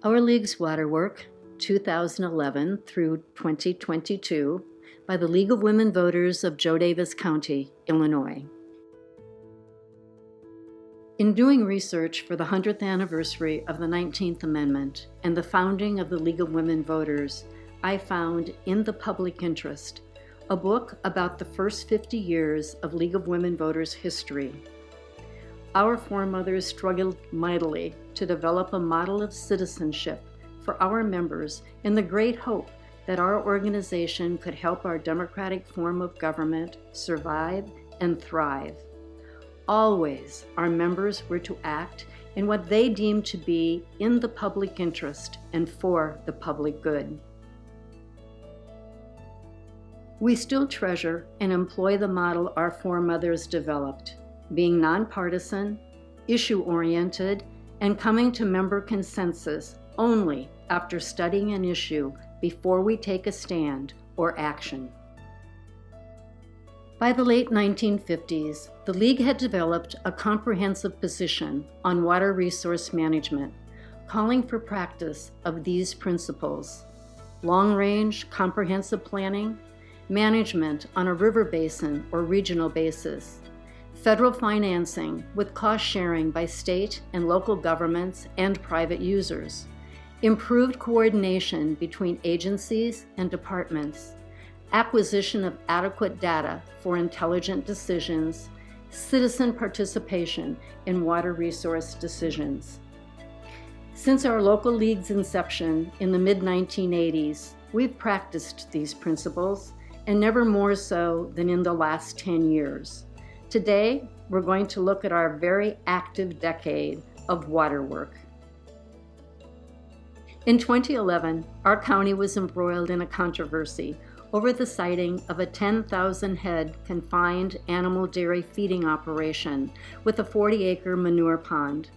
Our League's water work, 2011 through 2022, by the League of Women Voters of Daviess County, Illinois. In doing research for the 100th anniversary of the 19th Amendment and the founding of the League of Women Voters, I found In the Public Interest, a book about the first 50 years of League of Women Voters history. Our foremothers struggled mightily to develop a model of citizenship for our members in the great hope that our organization could help our democratic form of government survive and thrive. Always, our members were to act in what they deemed to be in the public interest and for the public good. We still treasure and employ the model our foremothers developed, being nonpartisan, issue-oriented, and coming to member consensus only after studying an issue before we take a stand or action. By the late 1950s, the League had developed a comprehensive position on water resource management, calling for practice of these principles: long-range comprehensive planning, management on a river basin or regional basis, federal financing with cost sharing by state and local governments and private users, improved coordination between agencies and departments, acquisition of adequate data for intelligent decisions, citizen participation in water resource decisions. Since our local league's inception in the mid-1980s, we've practiced these principles, and never more so than in the last 10 years. Today, we're going to look at our very active decade of water work. In 2011, our county was embroiled in a controversy over the siting of a 10,000-head confined animal dairy feeding operation with a 40-acre manure pond.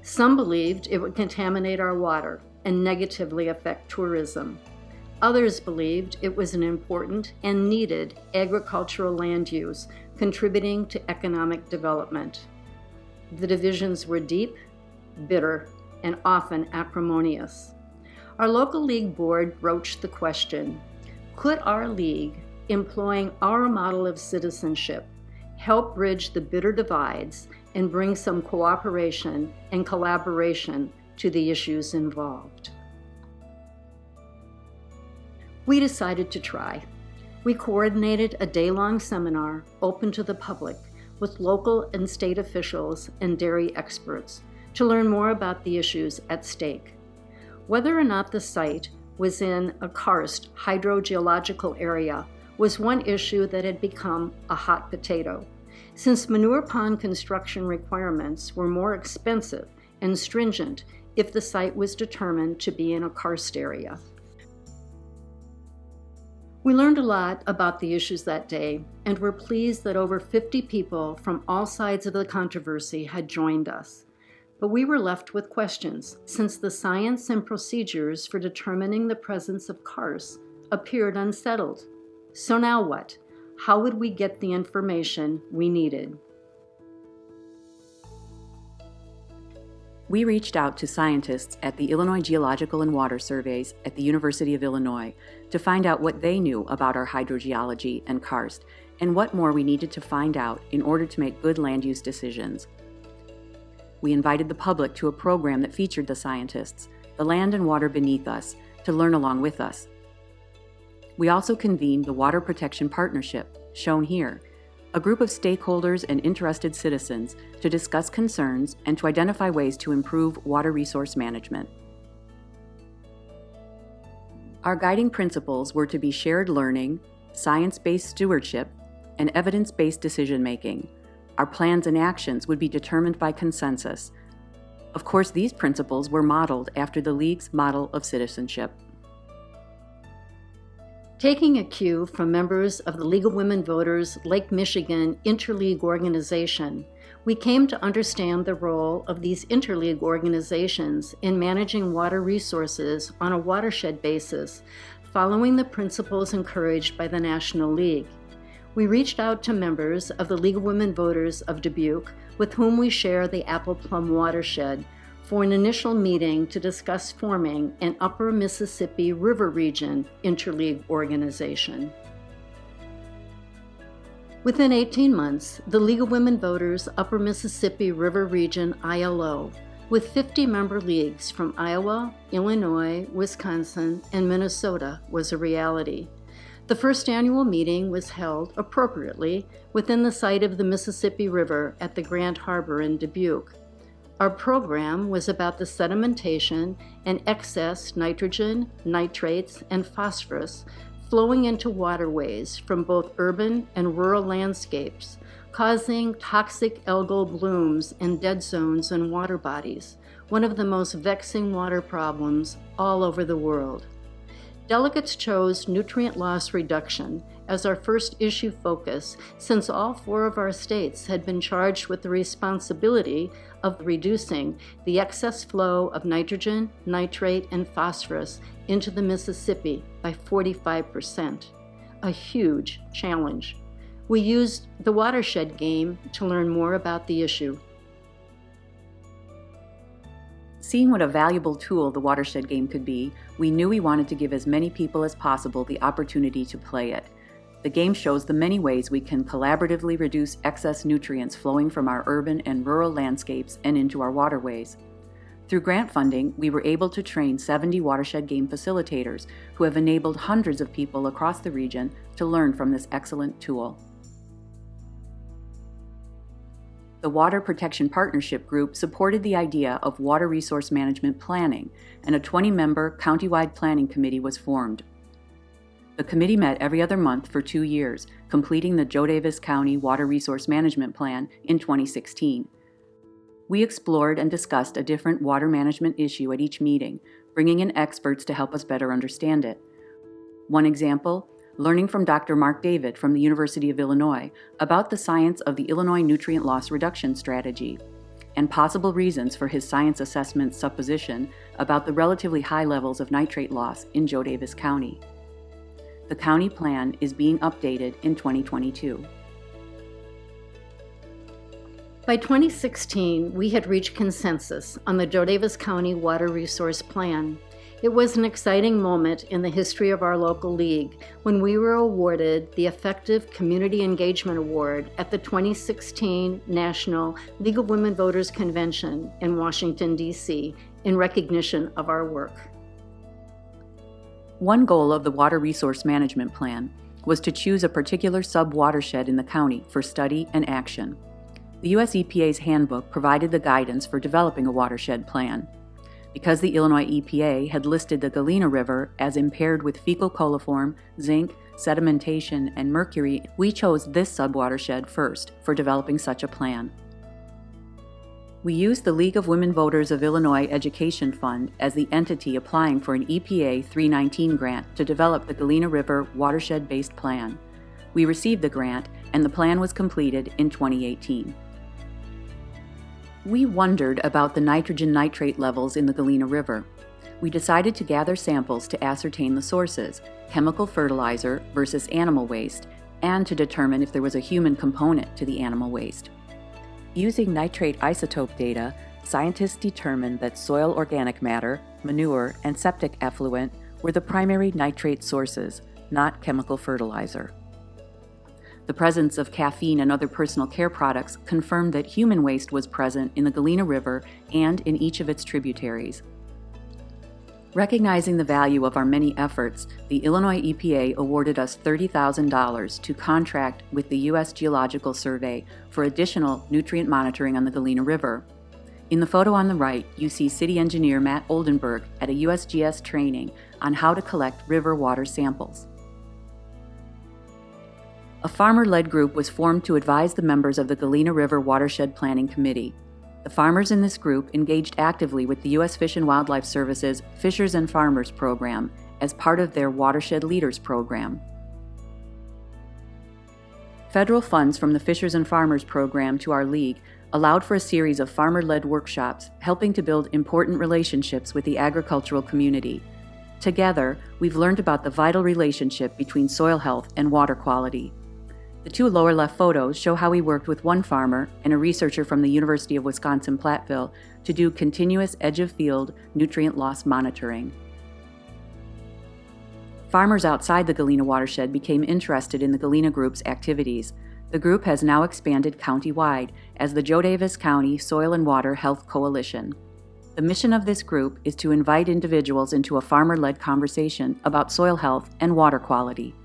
Some believed it would contaminate our water and negatively affect tourism. Others believed it was an important and needed agricultural land use, contributing to economic development. The divisions were deep, bitter, and often acrimonious. Our local league board broached the question: could our league, employing our model of citizenship, help bridge the bitter divides and bring some cooperation and collaboration to the issues involved? We decided to try. We coordinated a day-long seminar open to the public with local and state officials and dairy experts to learn more about the issues at stake. Whether or not the site was in a karst hydrogeological area was one issue that had become a hot potato, since manure pond construction requirements were more expensive and stringent if the site was determined to be in a karst area. We learned a lot about the issues that day and were pleased that over 50 people from all sides of the controversy had joined us. But we were left with questions, since the science and procedures for determining the presence of karst appeared unsettled. So now what? How would we get the information we needed? We reached out to scientists at the Illinois Geological and Water Surveys at the University of Illinois to find out what they knew about our hydrogeology and karst, and what more we needed to find out in order to make good land use decisions. We invited the public to a program that featured the scientists, the land and water beneath us, to learn along with us. We also convened the Water Protection Partnership, shown here, a group of stakeholders and interested citizens to discuss concerns and to identify ways to improve water resource management. Our guiding principles were to be shared learning, science-based stewardship, and evidence-based decision-making. Our plans and actions would be determined by consensus. Of course, these principles were modeled after the League's model of citizenship. Taking a cue from members of the League of Women Voters Lake Michigan Interleague organization, we came to understand the role of these interleague organizations in managing water resources on a watershed basis, following the principles encouraged by the National League. We reached out to members of the League of Women Voters of Dubuque, with whom we share the Apple Plum watershed, for an initial meeting to discuss forming an Upper Mississippi River Region interleague organization. Within 18 months, the League of Women Voters Upper Mississippi River Region ILO, with 50 member leagues from Iowa, Illinois, Wisconsin, and Minnesota, was a reality. The first annual meeting was held appropriately within the site of the Mississippi River at the Grand Harbor in Dubuque. Our program was about the sedimentation and excess nitrogen, nitrates, and phosphorus flowing into waterways from both urban and rural landscapes, causing toxic algal blooms and dead zones in water bodies, one of the most vexing water problems all over the world. Delegates chose nutrient loss reduction as our first issue focus, since all 4 of our states had been charged with the responsibility of reducing the excess flow of nitrogen, nitrate, and phosphorus into the Mississippi by 45%, a huge challenge. We used the Watershed Game to learn more about the issue. Seeing what a valuable tool the Watershed Game could be, we knew we wanted to give as many people as possible the opportunity to play it. The game shows the many ways we can collaboratively reduce excess nutrients flowing from our urban and rural landscapes and into our waterways. Through grant funding, we were able to train 70 Watershed Game facilitators who have enabled hundreds of people across the region to learn from this excellent tool. The Water Protection Partnership Group supported the idea of water resource management planning, and a 20-member countywide planning committee was formed. The committee met every other month for 2 years, completing the Daviess County Water Resource Management Plan in 2016. We explored and discussed a different water management issue at each meeting, bringing in experts to help us better understand it. One example, learning from Dr. Mark David from the University of Illinois about the science of the Illinois nutrient loss reduction strategy and possible reasons for his science assessment supposition about the relatively high levels of nitrate loss in Daviess County. The county plan is being updated in 2022. By 2016, we had reached consensus on the Daviess County Water Resource Plan. It was an exciting moment in the history of our local league when we were awarded the Effective Community Engagement Award at the 2016 National League of Women Voters Convention in Washington, D.C., in recognition of our work. One goal of the Water Resource Management Plan was to choose a particular sub-watershed in the county for study and action. The U.S. EPA's handbook provided the guidance for developing a watershed plan. Because the Illinois EPA had listed the Galena River as impaired with fecal coliform, zinc, sedimentation, and mercury, we chose this sub-watershed first for developing such a plan. We used the League of Women Voters of Illinois Education Fund as the entity applying for an EPA 319 grant to develop the Galena River watershed-based plan. We received the grant, and the plan was completed in 2018. We wondered about the nitrogen nitrate levels in the Galena River. We decided to gather samples to ascertain the sources, chemical fertilizer versus animal waste, and to determine if there was a human component to the animal waste. Using nitrate isotope data, scientists determined that soil organic matter, manure, and septic effluent were the primary nitrate sources, not chemical fertilizer. The presence of caffeine and other personal care products confirmed that human waste was present in the Galena River and in each of its tributaries. Recognizing the value of our many efforts, the Illinois EPA awarded us $30,000 to contract with the U.S. Geological Survey for additional nutrient monitoring on the Galena River. In the photo on the right, you see City Engineer Matt Oldenburg at a USGS training on how to collect river water samples. A farmer-led group was formed to advise the members of the Galena River Watershed Planning Committee. The farmers in this group engaged actively with the U.S. Fish and Wildlife Service's Fishers and Farmers program as part of their Watershed Leaders program. Federal funds from the Fishers and Farmers program to our league allowed for a series of farmer-led workshops helping to build important relationships with the agricultural community. Together, we've learned about the vital relationship between soil health and water quality. The 2 lower left photos show how we worked with one farmer and a researcher from the University of Wisconsin-Platteville to do continuous edge-of-field nutrient loss monitoring. Farmers outside the Galena watershed became interested in the Galena Group's activities. The group has now expanded county-wide as the Joe Daviess County Soil and Water Health Coalition. The mission of this group is to invite individuals into a farmer-led conversation about soil health and water quality.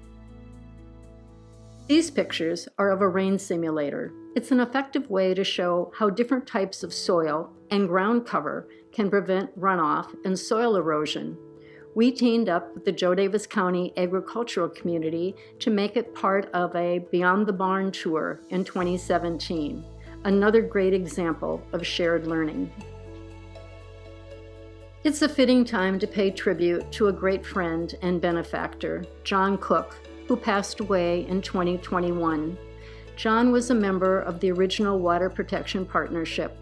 These pictures are of a rain simulator. It's an effective way to show how different types of soil and ground cover can prevent runoff and soil erosion. We teamed up with the Joe Daviess County agricultural community to make it part of a Beyond the Barn tour in 2017, another great example of shared learning. It's a fitting time to pay tribute to a great friend and benefactor, John Cook, who passed away in 2021. John was a member of the original Water Protection Partnership.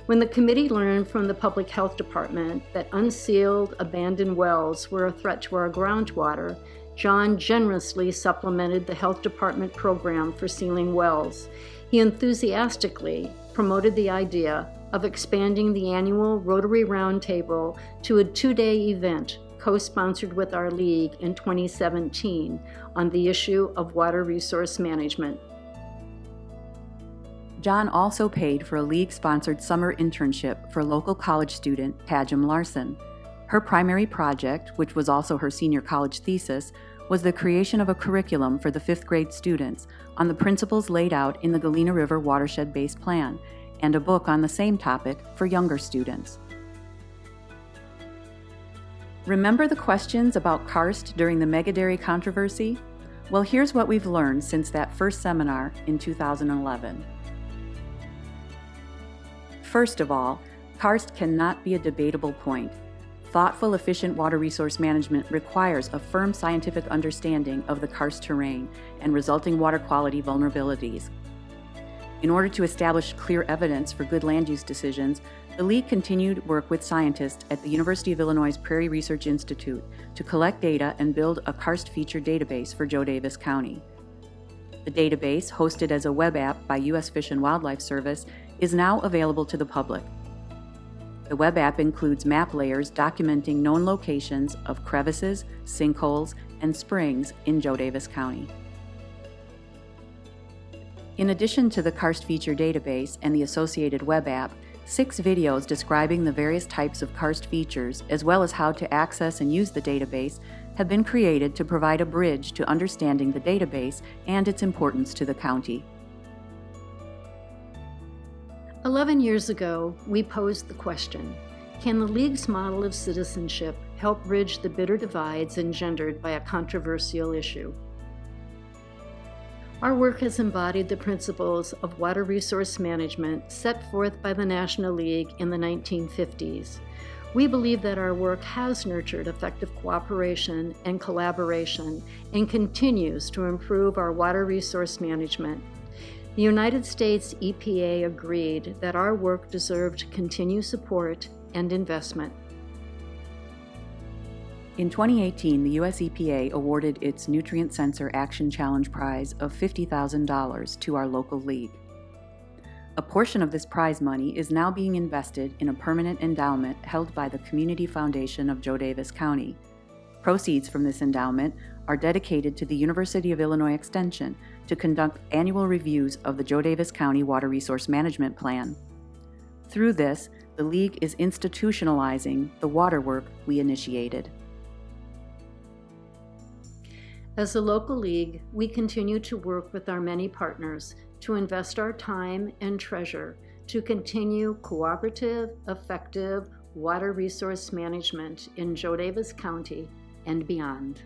When the committee learned from the Public Health Department that unsealed, abandoned wells were a threat to our groundwater, John generously supplemented the Health Department program for sealing wells. He enthusiastically promoted the idea of expanding the annual Rotary Roundtable to a 2-day event co-sponsored with our league in 2017 on the issue of water resource management. John also paid for a league-sponsored summer internship for local college student Pajam Larson. Her primary project, which was also her senior college thesis, was the creation of a curriculum for the 5th grade students on the principles laid out in the Galena River Watershed-based plan, and a book on the same topic for younger students. Remember the questions about karst during the Megadairy controversy? Well, here's what we've learned since that first seminar in 2011. First of all, karst cannot be a debatable point. Thoughtful, efficient water resource management requires a firm scientific understanding of the karst terrain and resulting water quality vulnerabilities. In order to establish clear evidence for good land use decisions, the League continued work with scientists at the University of Illinois' Prairie Research Institute to collect data and build a karst feature database for Joe Daviess County. The database, hosted as a web app by U.S. Fish and Wildlife Service, is now available to the public. The web app includes map layers documenting known locations of crevices, sinkholes, and springs in Joe Daviess County. In addition to the karst feature database and the associated web app, 6 videos describing the various types of karst features, as well as how to access and use the database, have been created to provide a bridge to understanding the database and its importance to the county. 11 years ago, we posed the question, can the League's model of citizenship help bridge the bitter divides engendered by a controversial issue? Our work has embodied the principles of water resource management set forth by the National League in the 1950s. We believe that our work has nurtured effective cooperation and collaboration and continues to improve our water resource management. The United States EPA agreed that our work deserved continued support and investment. In 2018, the U.S. EPA awarded its Nutrient Sensor Action Challenge Prize of $50,000 to our local league. A portion of this prize money is now being invested in a permanent endowment held by the Community Foundation of Joe Daviess County. Proceeds from this endowment are dedicated to the University of Illinois Extension to conduct annual reviews of the Joe Daviess County Water Resource Management Plan. Through this, the League is institutionalizing the water work we initiated. As a local league, we continue to work with our many partners to invest our time and treasure to continue cooperative, effective water resource management in Joe Daviess County and beyond.